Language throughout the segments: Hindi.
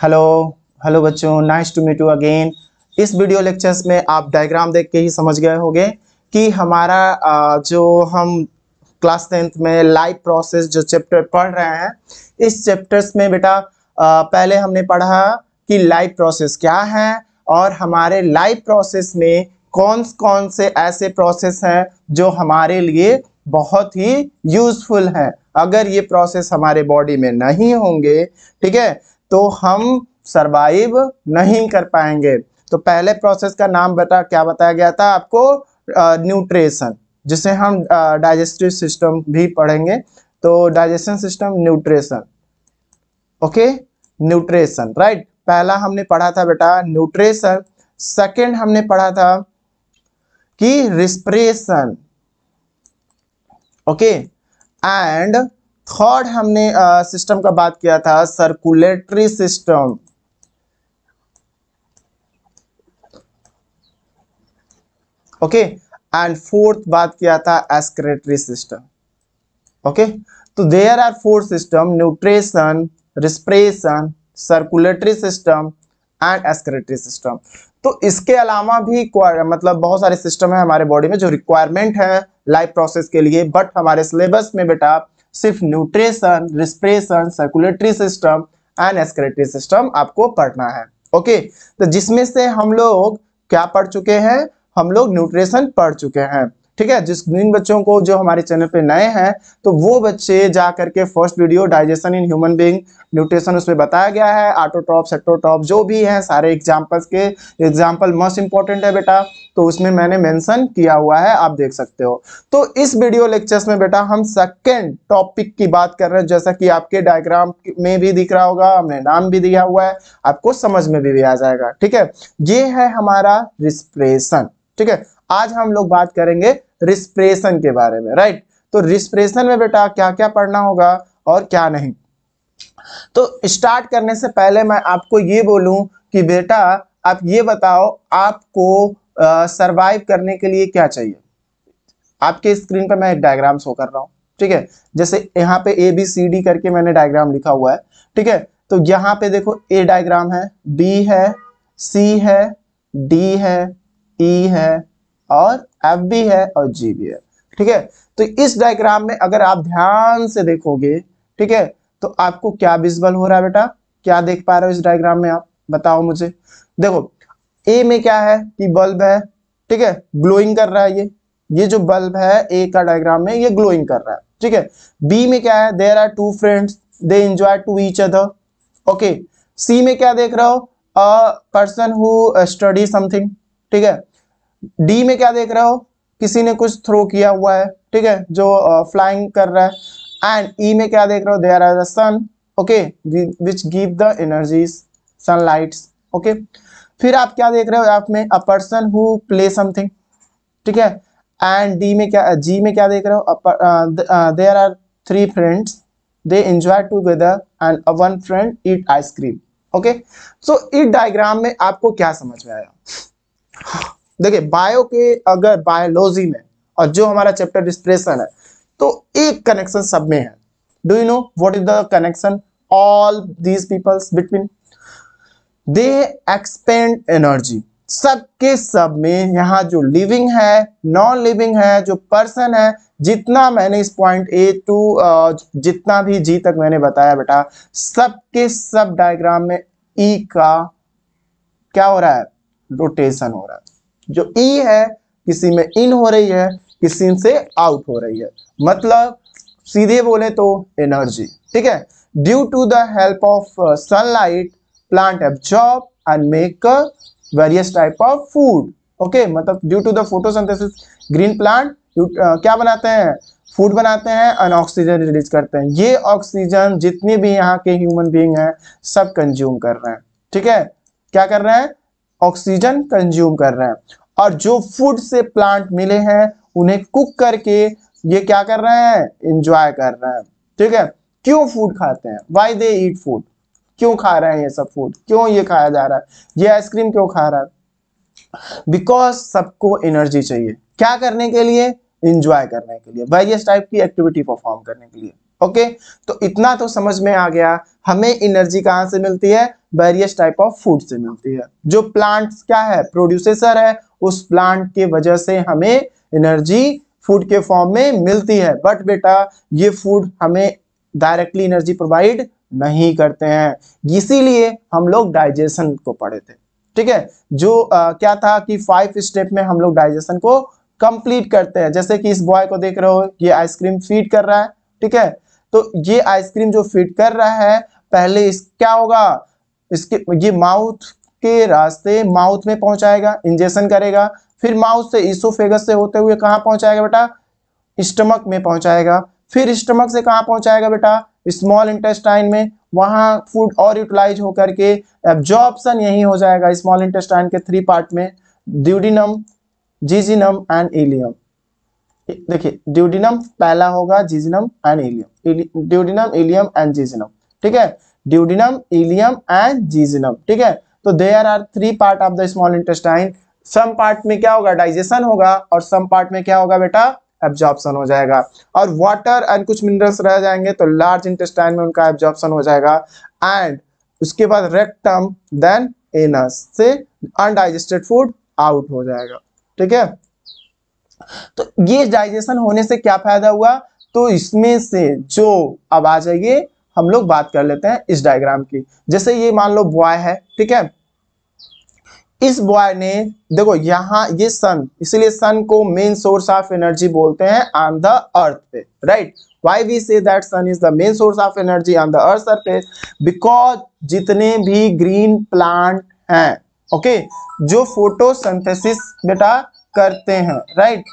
हेलो हेलो बच्चों, nice to meet you again. इस वीडियो लेक्चर्स में आप डायग्राम देख के ही समझ गए होंगे कि हमारा जो हम क्लास 10th में लाइफ प्रोसेस जो चैप्टर पढ़ रहे हैं, इस चैप्टर्स में बेटा पहले हमने पढ़ा कि लाइफ प्रोसेस क्या है और हमारे लाइफ प्रोसेस में कौन कौन से ऐसे प्रोसेस हैं जो हमारे लिए बहुत ही यूजफुल हैं। अगर ये प्रोसेस हमारे बॉडी में नहीं होंगे, ठीक है, तो हम सरवाइव नहीं कर पाएंगे। तो पहले प्रोसेस का नाम क्या बताया गया था आपको? न्यूट्रिशन, जिसे हम डाइजेस्टिव सिस्टम भी पढ़ेंगे। तो digestion system, nutrition, okay, nutrition, right. पहला हमने पढ़ा था बेटा न्यूट्रिशन। सेकंड हमने पढ़ा था कि रिस्पिरेशन, ओके, एंड थर्ड हमने सिस्टम का बात किया था circulatory system, okay, and fourth बात किया था एक्सक्रीटरी सिस्टम, ओके। तो there are four system: nutrition, respiration, circulatory system and excretory system. तो इसके अलावा भी मतलब बहुत सारे सिस्टम है हमारे बॉडी में जो रिक्वायरमेंट है लाइफ प्रोसेस के लिए, बट हमारे सिलेबस में बेटा सिर्फ nutrition, respiration, circulatory system and excretory system आपको पढ़ना है, ओके। तो जिसमें से हम लोग क्या पढ़ चुके हैं? हम लोग न्यूट्रिशन पढ़ चुके हैं, ठीक है। जिन बच्चों को जो हमारे चैनल पे नए हैं, तो वो बच्चे जा करके first video digestion in human being nutrition, उसमें बताया गया है ऑटोट्रॉप, सेटोट्रॉप जो भी है सारे एग्जांपल्स के एग्जांपल मोस्ट इंपॉर्टेंट है बेटा, तो उसमें मैंने मेंशन किया हुआ है, आप देख सकते हो। तो इस वीडियो लेक्चर्स में बेटा हम सेकेंड टॉपिक की बात कर रहे हैं, जैसा कि आपके डायग्राम में भी दिख रहा होगा, हमने नाम भी दिया हुआ है, आपको समझ में भी आ जाएगा, ठीक है। ये है हमारा रिस्पिरेशन, ठीक है। आज हम लोग बात करेंगे रिस्पिरेशन के बारे में, राइट। तो रिस्पिरेशन में बेटा क्या क्या पढ़ना होगा और क्या नहीं। तो स्टार्ट करने से पहले मैं आपको ये बोलूं कि बेटा आप ये बताओ, आपको सरवाइव करने के लिए क्या चाहिए। आपके स्क्रीन पर मैं एक डायग्राम शो कर रहा हूं, ठीक है। जैसे यहाँ पे ABCD करके मैंने डायग्राम लिखा हुआ है, ठीक है। तो यहाँ पे देखो A डायग्राम है, B है, C है, D है, E है और F भी है और G भी है, ठीक है। तो इस डायग्राम में अगर आप ध्यान से देखोगे, ठीक है, तो आपको क्या विजुअल हो रहा है बेटा? क्या देख पा रहे हो इस डायग्राम में? आप बताओ मुझे। देखो ए में क्या है कि बल्ब है, ठीक है, ग्लोइंग कर रहा है। ये जो बल्ब है ए का डायग्राम में, ये ग्लोइंग कर रहा है, ठीक है। बी में क्या है? There are two friends, they enjoy to each other, okay. C में क्या देख रहे हो? A person who study something, ठीक है। डी में क्या देख रहे हो? किसी ने कुछ थ्रो किया हुआ है, ठीक है, जो फ्लाइंग कर रहा है। एंड ई में क्या देख रहे हो? There are the sun, okay, which give the energies, sunlights, okay. फिर आप क्या देख रहे हो? आप में a person who play something, ठीक है। एंड डी में क्या, जी में क्या देख रहे हो? There are three friends, they enjoy together and one friend eat ice cream, okay. So इस डायग्राम में आपको क्या समझ में आया? देखिए बायो के, अगर बायोलॉजी में और जो हमारा चैप्टर रिस्पिरेशन है, तो एक कनेक्शन सब में है। Do you know what is the connection all these peoples between? They expend energy. सबके सब में, यहाँ जो लिविंग है, नॉन लिविंग है, जो पर्सन है, जितना मैंने इस पॉइंट ए टू जितना भी जी तक मैंने बताया बेटा, सबके सब डायग्राम में ई का क्या हो रहा है? रोटेशन हो रहा है। जो ई है किसी में इन हो रही है, किसी से आउट हो रही है, मतलब सीधे बोले तो एनर्जी, ठीक है। Due to the help of sunlight plant absorb and make various type of food, okay. मतलब due to the photosynthesis green plant क्या बनाते हैं? फूड बनाते हैं और ऑक्सीजन रिलीज करते हैं। ये ऑक्सीजन जितने भी यहाँ के ह्यूमन बीइंग हैं सब कंज्यूम कर रहे हैं, ठीक है। क्या कर रहे हैं? ऑक्सीजन कंज्यूम कर रहे हैं। और जो फूड से प्लांट मिले हैं उन्हें कुक करके ये क्या कर रहे हैं? एंजॉय कर रहे हैं, ठीक है। क्यों फूड खाते हैं? Why they eat food? क्यों खा रहे हैं ये सब फूड? क्यों ये खाया जा रहा है? ये आइसक्रीम क्यों खा रहा है? बिकॉज सबको एनर्जी चाहिए। क्या करने के लिए? एंजॉय करने के लिए, वेरियस टाइप की एक्टिविटी परफॉर्म करने के लिए, ओके, तो इतना तो समझ में आ गया हमें एनर्जी कहाँ से मिलती है, वेरियस टाइप ऑफ फूड से मिलती है। जो प्लांट्स क्या है, प्रोड्यूसर है, उस प्लांट के वजह से हमें एनर्जी फूड के फॉर्म में मिलती है। बट बेटा ये फूड हमें डायरेक्टली एनर्जी प्रोवाइड नहीं करते हैं, इसीलिए हम लोग डाइजेशन को पढ़े थे। ठीक है, जो क्या था कि 5 स्टेप में हम लोग डाइजेशन को कंप्लीट करते हैं। जैसे कि इस बॉय को देख रहे हो, ये आइसक्रीम फीड कर रहा है। ठीक है, तो ये आइसक्रीम जो फीड कर रहा है, पहले इस क्या होगा, इसके ये माउथ के रास्ते माउथ में पहुंचाएगा, इंजेक्शन करेगा, फिर माउथ से इसोफेगस से होते हुए कहाँ पहुंचाएगा बेटा, स्टमक में पहुंचाएगा, फिर स्टमक से कहाँ पहुंचाएगा बेटा, स्मॉल इंटेस्टाइन में, वहां फूड और यूटिलाइज होकर के एब्जॉर्प्शन यही हो जाएगा स्मॉल इंटेस्टाइन के 3 पार्ट में, ड्यूडिनम, जीजिनम एंड इलियम। देखिए ड्यूडिनम पहला होगा, jejunum and ileum, duodenum, ileum and jejunum. ठीक है, ड्यूडिनम, इलियम एंड जीजिनम। ठीक है, तो there are 3 part of the small intestine. Some part में क्या होगा, डाइजेशन होगा, और सम पार्ट में क्या होगा बेटा, एब्जॉर्प्शन हो जाएगा, और वाटर एंड कुछ मिनरल्स रह जाएंगे, तो लार्ज इंटेस्टाइन में उनका एब्जॉर्प्शन हो जाएगा। एंड उसके बाद रेक्टम, देन एनस से अनडाइजेस्टेड फूड आउट हो जाएगा। ठीक है, तो ये डाइजेशन होने से क्या फायदा हुआ, तो इसमें से जो, अब आ जाइए हम लोग बात कर लेते हैं इस डायग्राम की। जैसे ये मान लो बॉय है, ठीक है, इस बॉय ने देखो यहाँ ये सन, इसलिए सन को मेन सोर्स ऑफ एनर्जी बोलते हैं ऑन द अर्थ पे, right. Why we say that sun is the main source of energy on the earth surface, because जितने भी ग्रीन प्लांट हैं, ओके, जो फोटोसिंथेसिस बेटा करते हैं, राइट।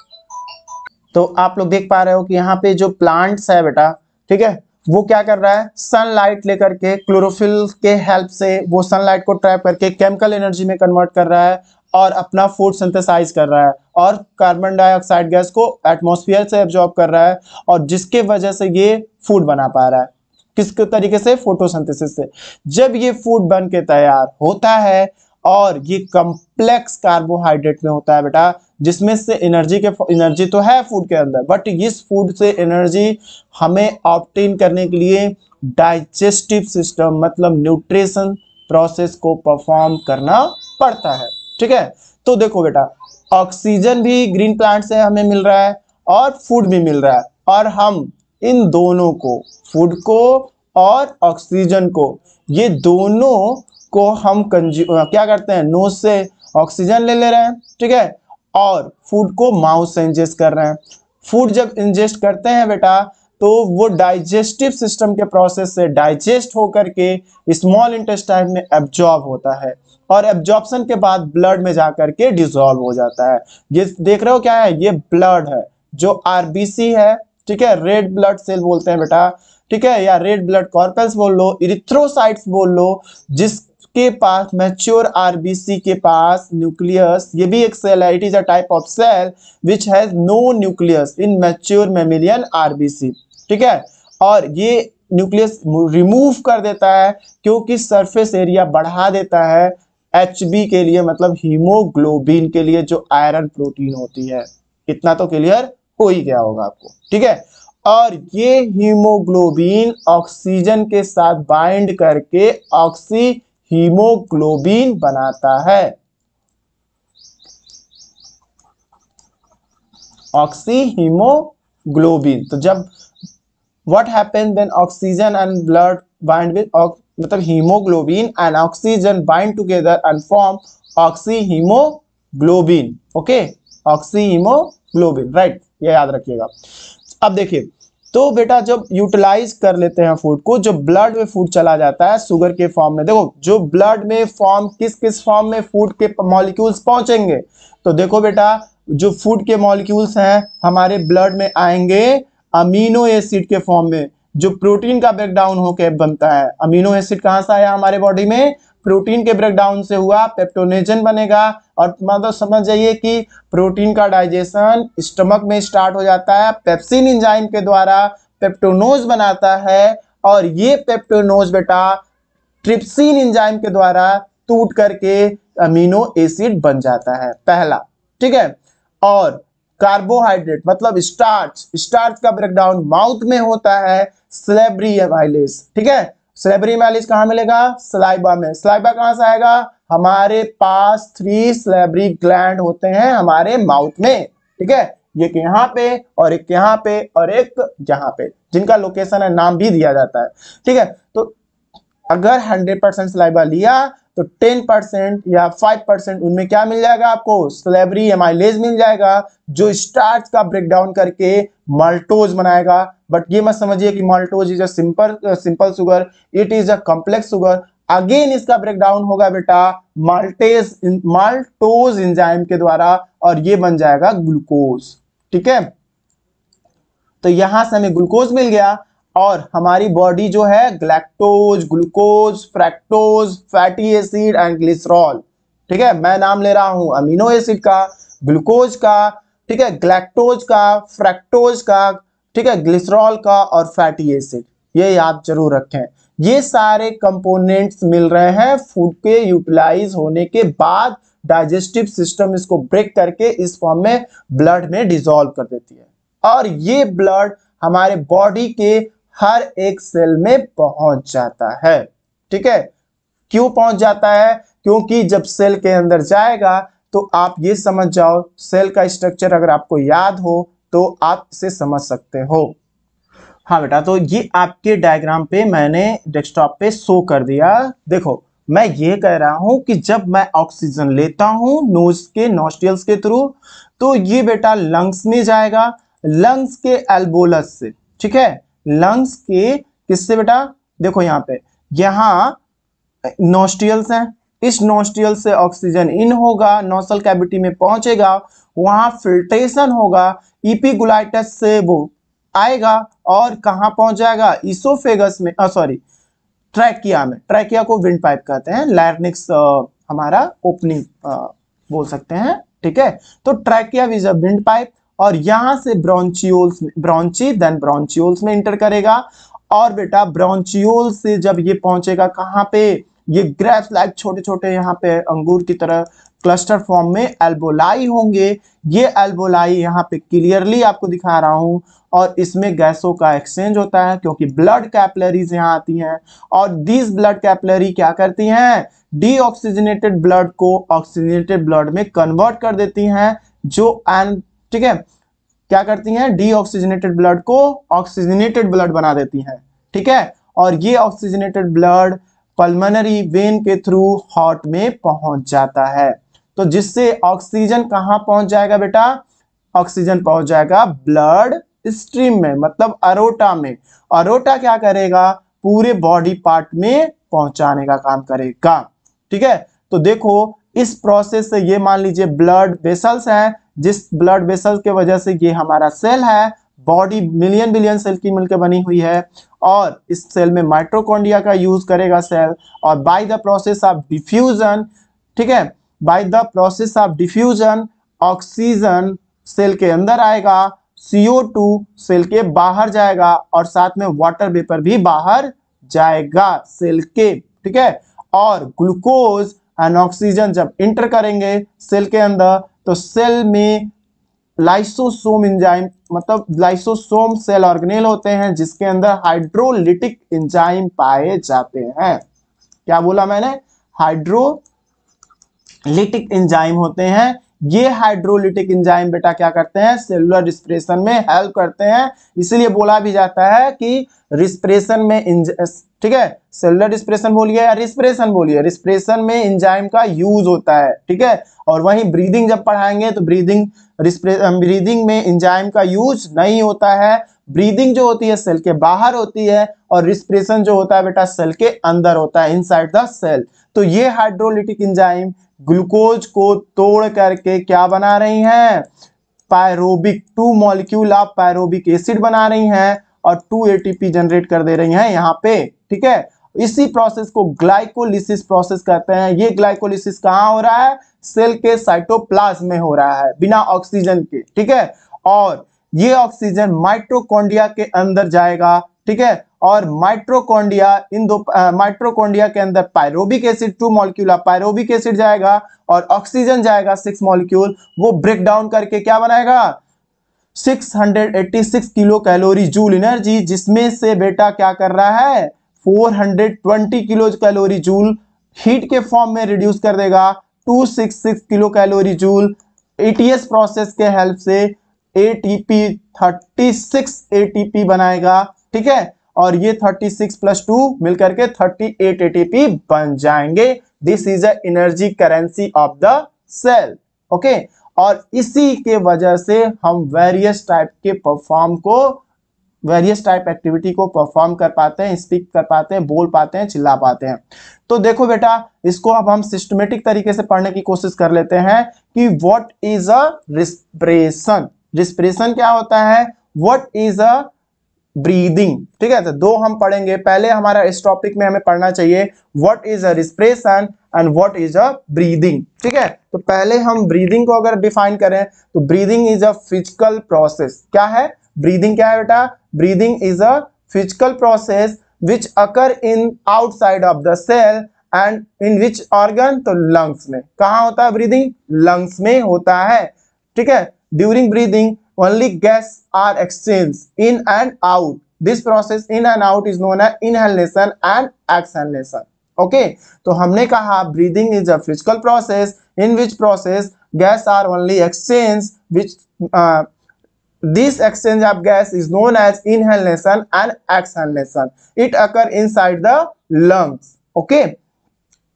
तो आप लोग देख पा रहे हो कि यहाँ पे जो प्लांट्स है बेटा, ठीक है, वो क्या कर रहा है, सनलाइट लेकर के क्लोरोफिल के हेल्प से वो सनलाइट को ट्रैप करके केमिकल एनर्जी में कन्वर्ट कर रहा है और अपना फूड सिंथेसाइज कर रहा है, और कार्बन डाइऑक्साइड गैस को एटमॉस्फेयर से एब्जॉर्ब कर रहा है, और जिसके वजह से ये फूड बना पा रहा है। किस तरीके से, फोटोसिंथेसिस से। जब ये फूड बन के तैयार होता है, और ये कम्प्लेक्स कार्बोहाइड्रेट में होता है बेटा, जिसमें से एनर्जी तो है फूड के अंदर, बट इस फूड से एनर्जी हमें ऑब्टेन करने के लिए डाइजेस्टिव सिस्टम मतलब न्यूट्रिशन प्रोसेस को परफॉर्म करना पड़ता है। ठीक है, तो देखो बेटा, ऑक्सीजन भी ग्रीन प्लांट से हमें मिल रहा है और फूड भी मिल रहा है, और हम इन दोनों को, फूड को और ऑक्सीजन को, ये दोनों को हम क्या करते हैं, नोज से ऑक्सीजन ले रहे हैं, ठीक है, और फूड को माउथ से इंजेस्ट कर रहे हैं। फूड जब इंजेस्ट करते हैं बेटा, तो वो डाइजेस्टिव सिस्टम के प्रोसेस से डाइजेस्ट होकर के स्मॉल इंटेस्टाइन में एब्जॉर्ब होता है, और एब्जॉर्प्शन के बाद ब्लड में जाकर के डिसॉल्व हो जाता है। ये देख रहे हो क्या है, ये ब्लड है, जो आरबीसी है, ठीक है, रेड ब्लड सेल बोलते हैं बेटा, ठीक है, या रेड ब्लड कॉर्पल्स बोल लो, इरिथ्रोसाइट्स बोल लो, जिसके पास मैच्योर आरबीसी के पास न्यूक्लियस, ये भी एक सेल है, it is a type of cell which has no nucleus in mature mammalian RBC. ठीक है, और ये न्यूक्लियस रिमूव कर देता है, क्योंकि सरफेस एरिया बढ़ा देता है एचबी के लिए, मतलब हीमोग्लोबिन के लिए, जो आयरन प्रोटीन होती है। इतना तो क्लियर हो ही गया होगा आपको। ठीक है, और ये हीमोग्लोबिन ऑक्सीजन के साथ बाइंड करके ऑक्सी हीमोग्लोबिन बनाता है, ऑक्सी हीमोग्लोबिन। तो जब what happens when oxygen and blood bind with मतलब hemoglobin and oxygen bind together and form oxyhemoglobin, okay, oxyhemoglobin, right, ये याद रखिएगा। अब देखिए, तो बेटा जब यूटिलाइज कर लेते हैं फूड को, जो ब्लड में फूड चला जाता है शुगर के फॉर्म में, देखो जो ब्लड में फॉर्म, किस किस फॉर्म में फूड के मॉलिक्यूल्स पहुंचेंगे, तो देखो बेटा, जो फूड के मॉलिक्यूल्स हैं हमारे ब्लड में आएंगे अमीनो एसिड के फॉर्म में, जो प्रोटीन का ब्रेकडाउन होकर बनता है। अमीनो एसिड कहां से आया हमारे बॉडी में, प्रोटीन के ब्रेकडाउन से हुआ, पेप्टोनेजन बनेगा, और मतलब समझ जाइए कि प्रोटीन का डाइजेशन स्टमक में स्टार्ट हो जाता है, पेप्सिन एंजाइम के द्वारा पेप्टोनोज बनाता है, और ये पेप्टोनोज बेटा ट्रिप्सिन एंजाइम के द्वारा टूट करके अमीनो एसिड बन जाता है, पहला। ठीक है, और कार्बोहाइड्रेट मतलब स्टार्च, स्टार्च का ब्रेकडाउन माउथ में होता है सलेब्री एमाइलेज। ठीक है, सलेब्री एमाइलेज कहाँ मिलेगा? सलाइबा में। सलाइबा कहाँ से आएगा? हमारे पास 3 सलेब्री ग्लैंड होते हैं हमारे माउथ में। ठीक है, एक यहाँ पे और एक यहाँ पे और एक यहाँ पे, जिनका लोकेशन है नाम भी दिया जाता है। ठीक है, तो अगर 100% सलाइबा लिया तो 10% या 5% उनमें क्या मिल जाएगा आपको? सलेब्री एमाइलेज मिल जाएगा, जो स्टार्च का ब्रेकडाउन करके माल्टोज बनाएगा। बट ये मत समझिए कि maltose is a simple sugar, it is a complex sugar. Again इसका ब्रेकडाउन होगा बेटा माल्टोज एंजाइम के द्वारा और ये बन जाएगा ग्लूकोज। ठीक है, तो यहां से हमें ग्लूकोज मिल गया और हमारी बॉडी जो है galactose, glucose, fructose, fatty acid and glycerol. ठीक है, मैं नाम ले रहा हूं अमीनो एसिड का, ग्लूकोज का, ठीक है, ग्लैक्टोज का, फ्रैक्टोज का, ठीक है, ग्लिसरॉल का और फैटी एसिड। ये याद जरूर रखें, ये सारे कंपोनेंट्स मिल रहे हैं फूड के यूटिलाइज होने के बाद। डाइजेस्टिव सिस्टम इसको ब्रेक करके इस फॉर्म में ब्लड में डिसॉल्व कर देती है और ये ब्लड हमारे बॉडी के हर एक सेल में पहुंच जाता है। ठीक है, क्यों पहुंच जाता है? क्योंकि जब सेल के अंदर जाएगा तो आप ये समझ जाओ, सेल का स्ट्रक्चर अगर आपको याद हो तो आप इसे समझ सकते हो। हाँ बेटा, तो ये आपके डायग्राम पे मैंने डेस्कटॉप पे शो कर दिया। देखो, मैं ये कह रहा हूं कि जब मैं ऑक्सीजन लेता हूं नोज के नॉस्ट्रिल्स के थ्रू, तो ये बेटा लंग्स में जाएगा, लंग्स के एल्बोलस से। ठीक है, लंग्स के किससे बेटा? देखो यहाँ पे, यहाँ नॉस्ट्रिल्स हैं, इस नॉस्ट्रियल से ऑक्सीजन इन होगा, नोस्टल कैविटी में पहुंचेगा, वहां फिल्ट्रेशन होगा, इपिग्लोटाइस से वो आएगा और कहां पहुंच जाएगा? इसोफेगस में, सॉरी ट्रैकिया में। ट्रैकिया को विंड पाइप कहते हैं, लैरिंक्स हमारा ओपनिंग बोल सकते हैं। ठीक है, तो trachea is a wind pipe और यहां से ब्रोंचियोल्स, ब्रोंची देन ब्रोंचियोल्स में इंटर करेगा और बेटा ब्रोंचियोल से जब ये पहुंचेगा कहां पे? ये ग्रेप्स लाइक छोटे छोटे यहाँ पे अंगूर की तरह क्लस्टर फॉर्म में एल्बोलाई होंगे। ये एल्बोलाई यहाँ पे क्लियरली आपको दिखा रहा हूं और इसमें गैसों का एक्सचेंज होता है क्योंकि ब्लड कैपिलरीज यहाँ आती हैं और दिस ब्लड कैपिलरी क्या करती हैं? डीऑक्सीजनेटेड ब्लड को ऑक्सीजनेटेड ब्लड में कन्वर्ट कर देती हैं, जो एंड ठीक है, क्या करती हैं? डीऑक्सीजनेटेड ब्लड को ऑक्सीजनेटेड ब्लड बना देती हैं। ठीक है, और ये ऑक्सीजनेटेड ब्लड पल्मोनरी वेन के थ्रू हार्ट में पहुंच जाता है, तो जिससे ऑक्सीजन कहां पहुंच जाएगा बेटा? ऑक्सीजन पहुंच जाएगा ब्लड स्ट्रीम में, मतलब अरोटा में। अरोटा क्या करेगा? पूरे बॉडी पार्ट में पहुंचाने का काम करेगा। ठीक है, तो देखो इस प्रोसेस से ये मान लीजिए ब्लड वेसल्स हैं, जिस ब्लड वेसल्स के वजह से ये हमारा सेल है, बॉडी मिलियन बिलियन सेल की मिलकर बनी हुई है और इस सेल में माइटोकॉन्ड्रिया का यूज करेगा सेल और by the process of diffusion, ठीक है, by the process of diffusion oxygen cell के अंदर आएगा, CO2 सेल के बाहर जाएगा और साथ में वाटर वेपर भी बाहर जाएगा सेल के। ठीक है, और ग्लूकोज एंड ऑक्सीजन जब इंटर करेंगे सेल के अंदर तो सेल में लाइसोसोम एंजाइम, मतलब लाइसोसोम सेल ऑर्गेनेल होते हैं जिसके अंदर हाइड्रोलिटिक एंजाइम पाए जाते हैं। क्या बोला मैंने? हाइड्रोलिटिक एंजाइम होते हैं। ये हाइड्रोलिटिक एंजाइम बेटा क्या करते हैं? सेलुलर रिस्पिरेशन में हेल्प करते हैं, इसलिए बोला भी जाता है कि रिस्पिरेशन में ठीक है, सेलुलर रिस्पिरेशन बोलिए या रिस्पिरेशन बोलिए, रिस्पिरेशन में एंजाइम का यूज होता है। ठीक है, और वहीं ब्रीदिंग जब पढ़ाएंगे तो ब्रीदिंग में एंजाइम का यूज नहीं होता है। ब्रीदिंग जो होती है सेल के बाहर होती है और रिस्पिरेशन जो होता है बेटा सेल के अंदर होता है, इनसाइड द सेल। तो ये हाइड्रोलिटिक एंजाइम ग्लूकोज को तोड़ करके क्या बना रही हैं? पायरोबिक 2 मॉलिक्यूल ऑफ पायरोबिक एसिड बना रही हैं और 2 ATP जनरेट कर दे रही हैं यहाँ पे। ठीक है, इसी प्रोसेस को ग्लाइकोलिसिस प्रोसेस कहते हैं। ये ग्लाइकोलिसिस कहाँ हो रहा है? सेल के साइटोप्लाज्म में हो रहा है बिना ऑक्सीजन के। ठीक है, और ये ऑक्सीजन माइटोकॉन्ड्रिया के अंदर जाएगा। ठीक है, और माइटोकॉन्ड्रिया माइटोकॉन्ड्रिया के अंदर पायरोबिक एसिड 2 मॉलिक्यूल ऑफ पायरोबिक एसिड जाएगा और ऑक्सीजन जाएगा 6 मॉलिक्यूल। वो ब्रेक डाउन करके क्या बनाएगा? 686 किलो कैलोरी जूल एनर्जी, जिसमें से बेटा क्या कर रहा है 420 किलो कैलोरी जूल हीट के फॉर्म में रिड्यूस कर देगा 266 kilo calorie joule ATS process के हेल्प से एटीपी 36 एटीपी बनाएगा, ठीक है। और ये 36 प्लस 2 मिलकर के 38 एटीपी बन जाएंगे। This is a energy currency of the cell, okay. और इसी के वजह से हम वेरियस टाइप एक्टिविटी को परफॉर्म कर पाते हैं, स्पीक कर पाते हैं, बोल पाते हैं, चिल्ला पाते हैं। तो देखो बेटा, इसको अब हम सिस्टमेटिक तरीके से पढ़ने की कोशिश कर लेते हैं कि what is a respiration. Respiration क्या होता है, व्हाट इज अ ब्रीदिंग, ठीक है। तो दो हम पढ़ेंगे। पहले हमारा इस टॉपिक में हमें पढ़ना चाहिए what is a respiration and what is a breathing, ठीक है। तो पहले हम ब्रीदिंग को अगर डिफाइन करें तो breathing is a physical process. क्या है ब्रीदिंग, क्या है बेटा, breathing is a physical process which occur in outside of the cell and in which organ, तो लंग्स में। कहाँ होता है ब्रीदिंग, लंग्स में होता है, ठीक है। During breathing only gas are exchanged in and out. This process in and out is known as inhalation and exhalation. Okay, तो हमने कहा breathing is a physical process in which process gas are only exchanged, which this exchange of gas is known as inhalation and exhalation. It occur inside the lungs. Okay,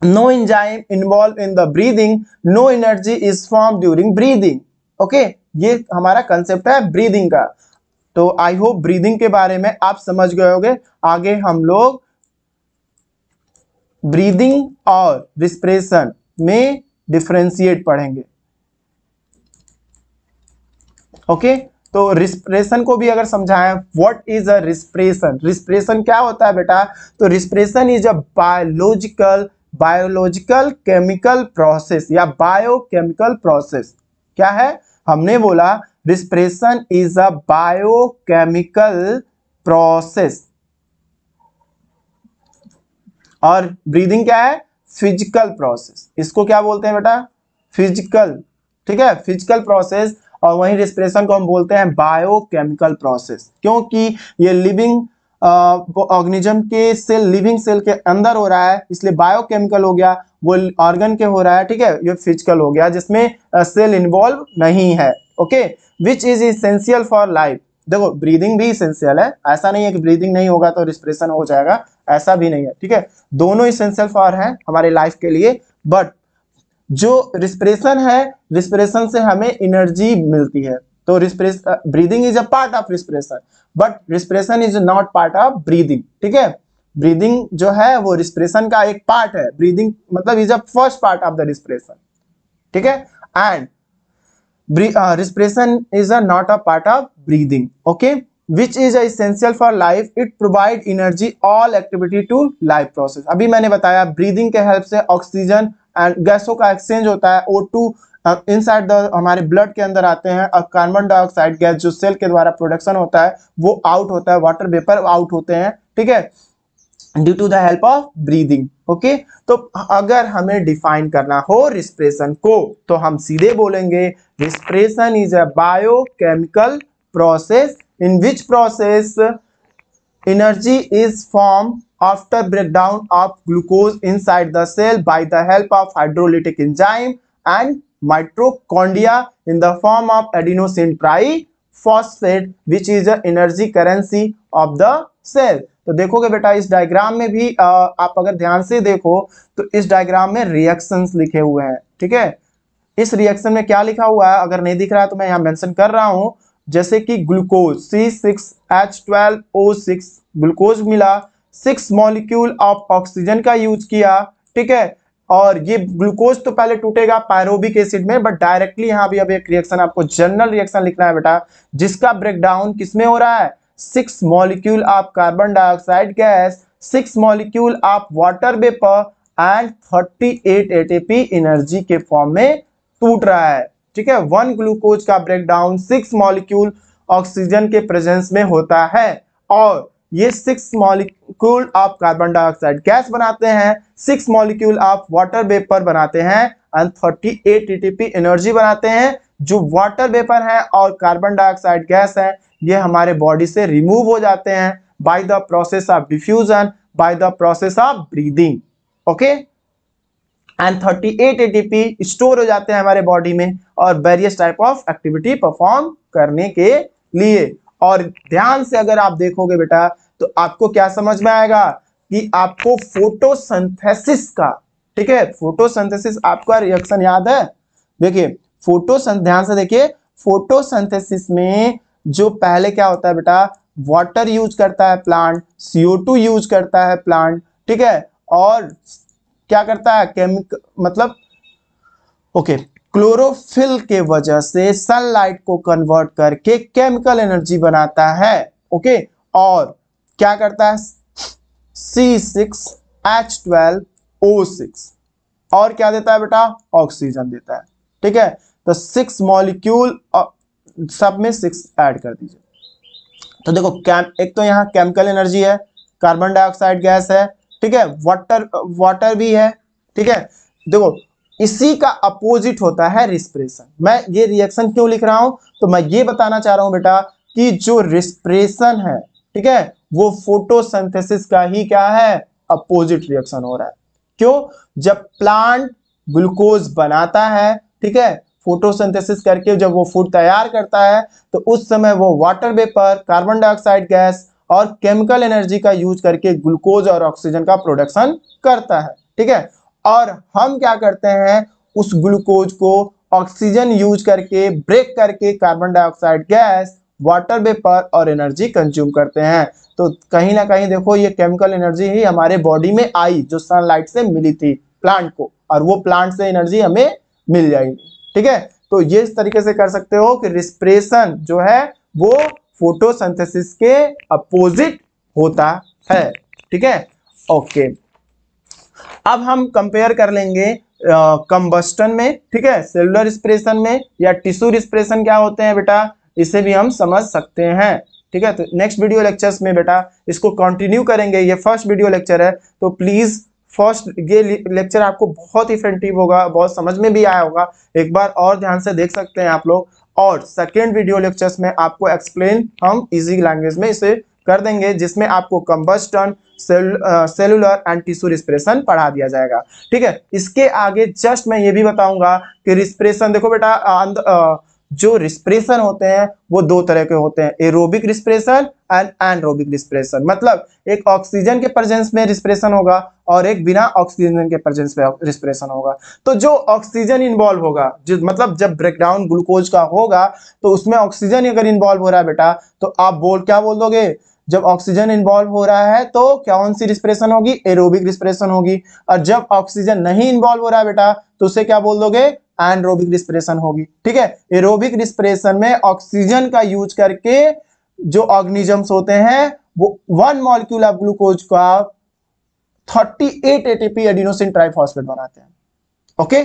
no enzyme involved in the breathing, no energy is formed during breathing. Okay, ये हमारा कंसेप्ट है ब्रीदिंग का। तो आई होप ब्रीदिंग के बारे में आप समझ गए होंगे। आगे हम लोग ब्रीदिंग और रिस्पिरेशन में डिफरेंशिएट पढ़ेंगे, ओके। तो रिस्पिरेशन को भी अगर समझाएं, what is a respiration, respiration क्या होता है बेटा, तो respiration is a biological chemical process या बायोकेमिकल प्रोसेस। क्या है, हमने बोला respiration is a biochemical process और ब्रीदिंग क्या है, फिजिकल प्रोसेस। इसको क्या बोलते हैं बेटा, फिजिकल, ठीक है, फिजिकल प्रोसेस। और वहीं रिस्पिरेशन को हम बोलते हैं बायोकेमिकल प्रोसेस, क्योंकि ये लिविंग ऑर्गेनिज्म के सेल, लिविंग सेल के अंदर हो रहा है, इसलिए बायोकेमिकल हो गया। वो ऑर्गन के हो रहा है, ठीक है, ये फिजिकल हो गया जिसमें सेल इन्वॉल्व नहीं है, okay. Which is essential for life. देखो ब्रीदिंग भी इसेंशियल है, ऐसा नहीं है कि ब्रीदिंग नहीं होगा तो रिस्पिरेशन हो जाएगा, ऐसा भी नहीं है, ठीक है। दोनों इसेंशियल फॉर है हमारे लाइफ के लिए। बट जो रिस्पिरेशन है, रिस्पिरेशन से हमें एनर्जी मिलती है। तो respiration, breathing is a part of respiration but respiration is not part of breathing, ठीक है। ब्रीदिंग जो है वो रिस्पिरेशन का एक पार्ट है, ब्रीदिंग मतलब is a first part of the respiration, ठीक है। And respiration is a not a part of breathing, okay, which is essential for life. It provide energy all activity to life process. अभी मैंने बताया ब्रीदिंग के हेल्प से ऑक्सीजन एंड गैसों का एक्सचेंज होता है, O2 इनसाइड द हमारे ब्लड के अंदर आते हैं, और कार्बन डाइऑक्साइड गैस जो सेल के द्वारा प्रोडक्शन होता है वो आउट होता है, वाटर वेपर आउट होते हैं, ठीक है, due to the help of breathing, okay. तो अगर हमें डिफाइन करना हो रिस्पिरेशन को तो हम सीधे बोलेंगे respiration is a biochemical process in which process energy is form after breakdown of glucose inside the cell by the help of hydrolytic enzyme and mitochondria in the form of adenosine triphosphate which is a energy currency of the cell. तो देखोगे बेटा इस डायग्राम में भी आप अगर ध्यान से देखो तो इस डायग्राम में रिएक्शंस लिखे हुए हैं, ठीक है। इस रिएक्शन में क्या लिखा हुआ है अगर नहीं दिख रहा तो मैं यहाँ मेंशन कर रहा हूं, जैसे कि ग्लूकोज C6H12O6 ग्लूकोज मिला, 6 मॉलिक्यूल ऑफ ऑक्सीजन का यूज किया, ठीक है। और ये ग्लूकोज तो पहले टूटेगा पायरोबिक एसिड में, बट डायरेक्टली यहाँ भी अब एक रिएक्शन आपको जनरल रिएक्शन लिखना है बेटा, जिसका ब्रेकडाउन किसमें हो रहा है, 6 molecule of carbon dioxide gas, 6 molecule of water vapour and 38 ATP energy के फॉर्म में टूट रहा है, ठीक है। 1 ग्लूकोज का ब्रेकडाउन 6 मॉलिक्यूल ऑक्सीजन के प्रेजेंस में होता है और ये 6 molecule of carbon dioxide gas बनाते हैं, 6 मॉलिक्यूल ऑफ वाटर वेपर बनाते हैं एंड 38 एटीपी एनर्जी बनाते हैं, जो वाटर वेपर है और कार्बन डाइऑक्साइड गैस है ये हमारे बॉडी से रिमूव हो जाते हैं bye the process of diffusion, bye the process of breathing. Okay, and 38 ATP store हो जाते हैं हमारे बॉडी में और various type of activity perform करने के लिए। और ध्यान से अगर आप देखोगे बेटा तो आपको क्या समझ में आएगा कि आपको फोटोसिंथेसिस का, ठीक है, फोटोसिंथेसिस आपका रिएक्शन याद है? देखिए ध्यान से देखिए, फोटोसिंथेसिस में जो पहले क्या होता है बेटा, वाटर यूज करता है प्लांट, CO2 यूज करता है प्लांट, ठीक है, और क्या करता है मतलब ओके, क्लोरोफिल के वजह से सनलाइट को कन्वर्ट करके केमिकल एनर्जी बनाता है। ओके, और क्या करता है, C6H12O6 और क्या देता है बेटा, ऑक्सीजन देता है। ठीक है, तो 6 मॉलिक्यूल सब में 6 ऐड कर दीजिए। तो देखो एक तो यहाँ केमिकल एनर्जी है, कार्बन डाइऑक्साइड गैस है, ठीक है, वाटर भी है, ठीक है। देखो इसी का अपोजिट होता है रिस्पिरेशन। मैं ये रिएक्शन क्यों लिख रहा हूं, तो मैं ये बताना चाह रहा हूं बेटा कि जो रिस्पिरेशन है, ठीक है, वो फोटोसिंथेसिस का ही क्या है, अपोजिट रिएक्शन हो रहा है। क्यों, जब प्लांट ग्लूकोज बनाता है, ठीक है, फोटोसिंथेसिस करके जब वो फूड तैयार करता है तो उस समय वो water vapour, carbon dioxide gas और केमिकल एनर्जी का यूज करके ग्लूकोज और ऑक्सीजन का प्रोडक्शन करता है। ठीक है, और हम क्या करते हैं, उस ग्लूकोज को ऑक्सीजन यूज करके ब्रेक करके carbon dioxide gas, water vapour और एनर्जी कंज्यूम करते हैं। तो कहीं ना कहीं देखो ये केमिकल एनर्जी ही हमारे बॉडी में आई जो सनलाइट से मिली थी प्लांट को, और वो प्लांट से एनर्जी हमें मिल जाएगी। ठीक है, तो ये इस तरीके से कर सकते हो कि रिस्पिरेशन जो है वो फोटोसिंथेसिस के अपोजिट होता है। ठीक है, ओके, अब हम कंपेयर कर लेंगे कंबस्टन में, ठीक है, सेलुलर रिस्पिरेशन में या टिश्यू रिस्पिरेशन क्या होते हैं बेटा, इसे भी हम समझ सकते हैं। ठीक है, तो नेक्स्ट वीडियो लेक्चर्स में बेटा इसको कंटिन्यू करेंगे। ये फर्स्ट वीडियो लेक्चर है, तो प्लीज फर्स्ट ये लेक्चर आपको बहुत इफेक्टिव होगा, बहुत समझ में भी आया होगा, एक बार और ध्यान से देख सकते हैं आप लोग। और सेकेंड वीडियो लेक्चर्स में आपको एक्सप्लेन हम इजी लैंग्वेज में इसे कर देंगे, जिसमें आपको combustion, cellular and tissue respiration पढ़ा दिया जाएगा। ठीक है, इसके आगे जस्ट मैं ये भी बताऊंगा कि रिस्पिरेशन, देखो बेटा जो रिस्पिरेशन होते हैं वो दो तरह के होते हैं, aerobic respiration and anaerobic respiration. मतलब एक ऑक्सीजन के प्रेजेंस में रिस्पिरेशन होगा और एक बिना ऑक्सीजन के प्रेजेंस में रिस्पिरेशन होगा। तो जो ऑक्सीजन इन्वॉल्व होगा, जो मतलब जब ब्रेकडाउन ग्लूकोज का होगा तो उसमें ऑक्सीजन अगर इन्वॉल्व हो रहा है बेटा, तो आप क्या बोल दोगे, जब ऑक्सीजन इन्वॉल्व हो रहा है तो कौन सी रिस्पिरेशन होगी, एरोबिक रिस्पिरेशन होगी। और जब ऑक्सीजन नहीं इन्वॉल्व हो रहा है बेटा तो उसे क्या बोल दोगे, एनरोबिक रिस्पिरेशन होगी। ठीक है, एरोबिक रिस्पिरेशन में ऑक्सीजन का यूज करके जो ऑर्गेनिजम्स होते हैं वो 1 मॉलिक्यूल ऑफ ग्लूकोज का 38 एटीपी एडिनोसिन ट्राइफॉस्फेट बनाते हैं। ओके,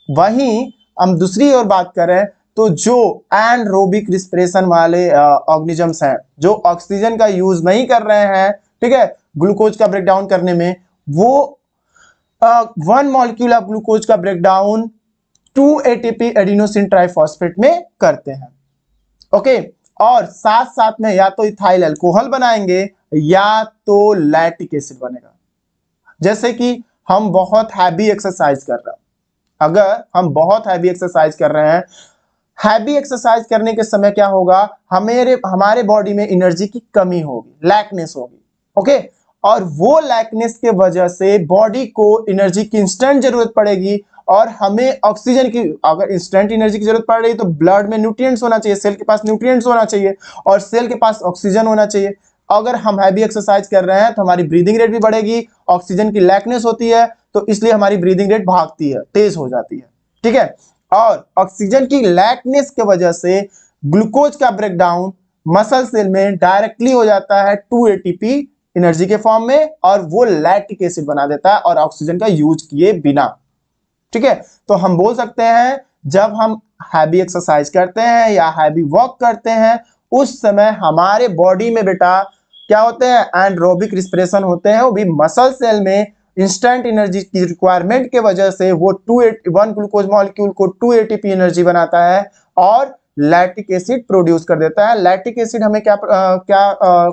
वहीं हम दूसरी ओर बात करें तो जो एनरोबिक रिस्पिरेशन वाले ऑर्गेनिजम्स हैं, जो ऑक्सीजन का यूज नहीं कर रहे हैं, ठीक है, ग्लूकोज का ब्रेकडाउन करने में, वो 1 मॉलिक्यूल ऑफ ग्लूकोज का ब्रेकडाउन 2 एटीपी एडिनोसिन ट्राइफॉस्फेट में करते हैं। ओके, और साथ साथ में या तो इथाइल अल्कोहल बनाएंगे या तो लैक्टिक एसिड बनेगा। जैसे कि हम बहुत हैवी एक्सरसाइज कर रहे हैं, अगर हम बहुत हैवी एक्सरसाइज कर रहे हैं, हैवी एक्सरसाइज करने के समय क्या होगा, हमारे बॉडी में एनर्जी की कमी होगी, लैकनेस होगी। ओके, और वो लैकनेस के वजह से बॉडी को एनर्जी की इंस्टेंट जरूरत पड़ेगी और हमें ऑक्सीजन की, अगर इंस्टेंट एनर्जी की जरूरत पड़ रही है तो ब्लड में न्यूट्रिएंट्स होना चाहिए, सेल के पास न्यूट्रिएंट्स होना चाहिए और सेल के पास ऑक्सीजन होना चाहिए। अगर हम हैवी एक्सरसाइज कर रहे हैं तो हमारी ब्रीदिंग रेट भी बढ़ेगी, ऑक्सीजन की लैकनेस होती है तो इसलिए हमारी ब्रीदिंग रेट भागती है, तेज हो जाती है। ठीक है, और ऑक्सीजन की लैकनेस के वजह से ग्लूकोज का ब्रेकडाउन मसल सेल में डायरेक्टली हो जाता है 2 एटीपी एनर्जी के फॉर्म में, और वो लैक्टिक एसिड बना देता है और ऑक्सीजन का यूज किए बिना। ठीक है, तो हम बोल सकते हैं जब हम हैवी एक्सरसाइज करते हैं या हैवी वॉक करते हैं उस समय हमारे बॉडी में बेटा क्या होते हैं, एनरोबिक रिस्पिरेशन होते हैं, वो भी मसल सेल में इंस्टेंट एनर्जी की रिक्वायरमेंट के वजह से वो 1 ग्लूकोज मॉलिक्यूल को 2 एटीपी एनर्जी बनाता है और लैक्टिक एसिड प्रोड्यूस कर देता है। लैक्टिक एसिड हमें क्या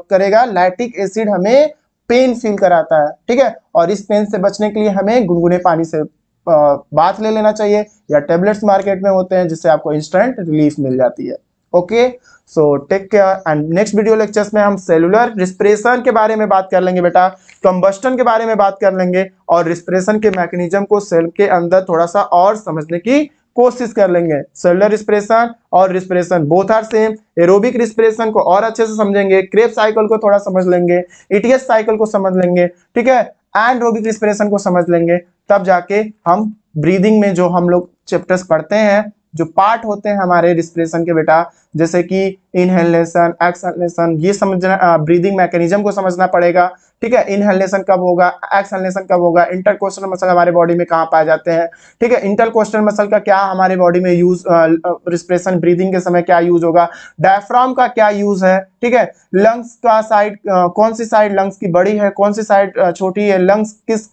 करेगा? लैक्टिक एसिड हमें पेन फील कराता है, ठीक है। और इस पेन से बचने के लिए हमें गुनगुने पानी से बाथ ले लेना चाहिए, या टेबलेट्स मार्केट में होते हैं जिससे आपको इंस्टेंट रिलीफ मिल जाती है। Okay, so take care and next video lectures में हम सेलुलर रिस्पिरेशन के बारे में बात कर लेंगे बेटा, कंबस्टन के बारे में बात कर लेंगे और रिस्पिरेशन के मैकेनिज्म को सेल के अंदर थोड़ा सा और समझने की कोशिश कर लेंगे। सेलुलर रिस्पिरेशन और respiration both are same. Aerobic respiration को और अच्छे से समझेंगे, क्रेब्स साइकिल को थोड़ा समझ लेंगे, ईटीएस साइकिल को समझ लेंगे, ठीक है, एनारोबिक रिस्पिरेशन को समझ लेंगे, तब जाके हम ब्रीदिंग में जो हम लोग चैप्टर्स पढ़ते हैं, जो पार्ट होते हैं हमारे रिस्पिरेशन के बेटा, जैसे कि इनहेलेशन, एक्सहेलेशन, ये समझना, ब्रीदिंग मैकेनिज्म को समझना पड़ेगा, ठीक है। इनहेलेशन कब होगा, एक्सहेलेशन कब होगा, इंटरकोस्टल मसल हमारे बॉडी में कहाँ पाए जाते हैं, ठीक है, इंटरकोस्टल मसल का क्या हमारे बॉडी में यूज, रिस्पिरेशन ब्रीदिंग के समय क्या यूज होगा, डायफ्राम का क्या यूज है, ठीक है, लंग्स का साइड, कौन सी साइड लंग्स की बड़ी है, कौन सी साइड छोटी है, लंग्स किस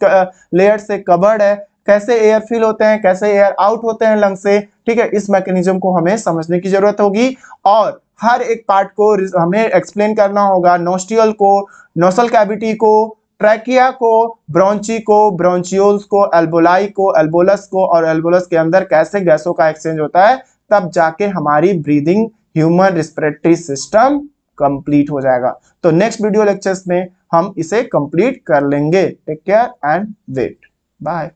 लेयर से कवर्ड है, कैसे एयर फिल होते हैं, कैसे एयर आउट होते हैं लंग से, ठीक है। इस मैकेनिज्म को हमें समझने की जरूरत होगी और हर एक पार्ट को हमें एक्सप्लेन करना होगा। नोस्ट्रियल को, नोसल कैविटी को, ट्रैकिया को, ब्रोंची को, ब्रोंचियोल्स को, एल्बोलाई को, एल्बोलस को, और एल्बोलस के अंदर कैसे गैसों का एक्सचेंज होता है, तब जाके हमारी breathing human respiratory system complete हो जाएगा। तो नेक्स्ट वीडियो लेक्चर्स में हम इसे कंप्लीट कर लेंगे। Take care and wait, bye.